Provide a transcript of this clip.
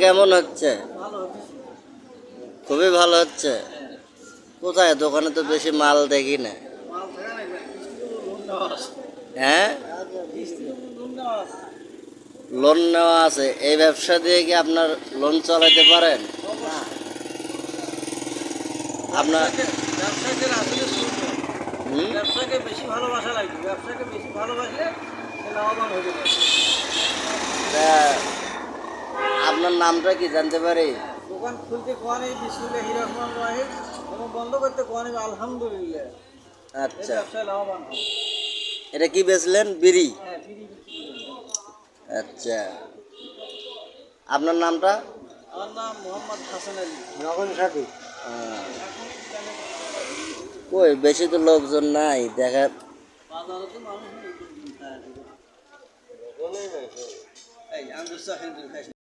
কেমন হচ্ছে? খুবই ভালো হচ্ছে। কোথায়? দোকানে তো বেশি মাল দেখি না। হ্যাঁ, লোন নেওয়া আছে। এই ব্যবসা দিয়ে কি আপনার লোন চালাতে পারেন? আপনার ব্যবসাকে বেশি ভালোবাসা লাগবে, ব্যবসাকে বেশি ভালোবাসলে সে লাভবান হতে পারে। আপনার নামটা কি জানতে পারি? দোকান খুলতে কোয়ানি বিসমিল্লাহির রহমানির রহিম এবং বন্ধ করতে কোয়ানি আলহামদুলিল্লাহ। আচ্ছা, ব্যবসায় লাভবান হয়। এটা কি বেচলেন? বিড়ি? হ্যাঁ, বিড়ি বিক্রি করি। আচ্ছা, আপনার নামটা? আমার নাম মোহাম্মদ হাসান আলী। নগন সাধু। কই বেশি তো লোকজন নাই দেখা। বাজারে তো মানুষ নেই।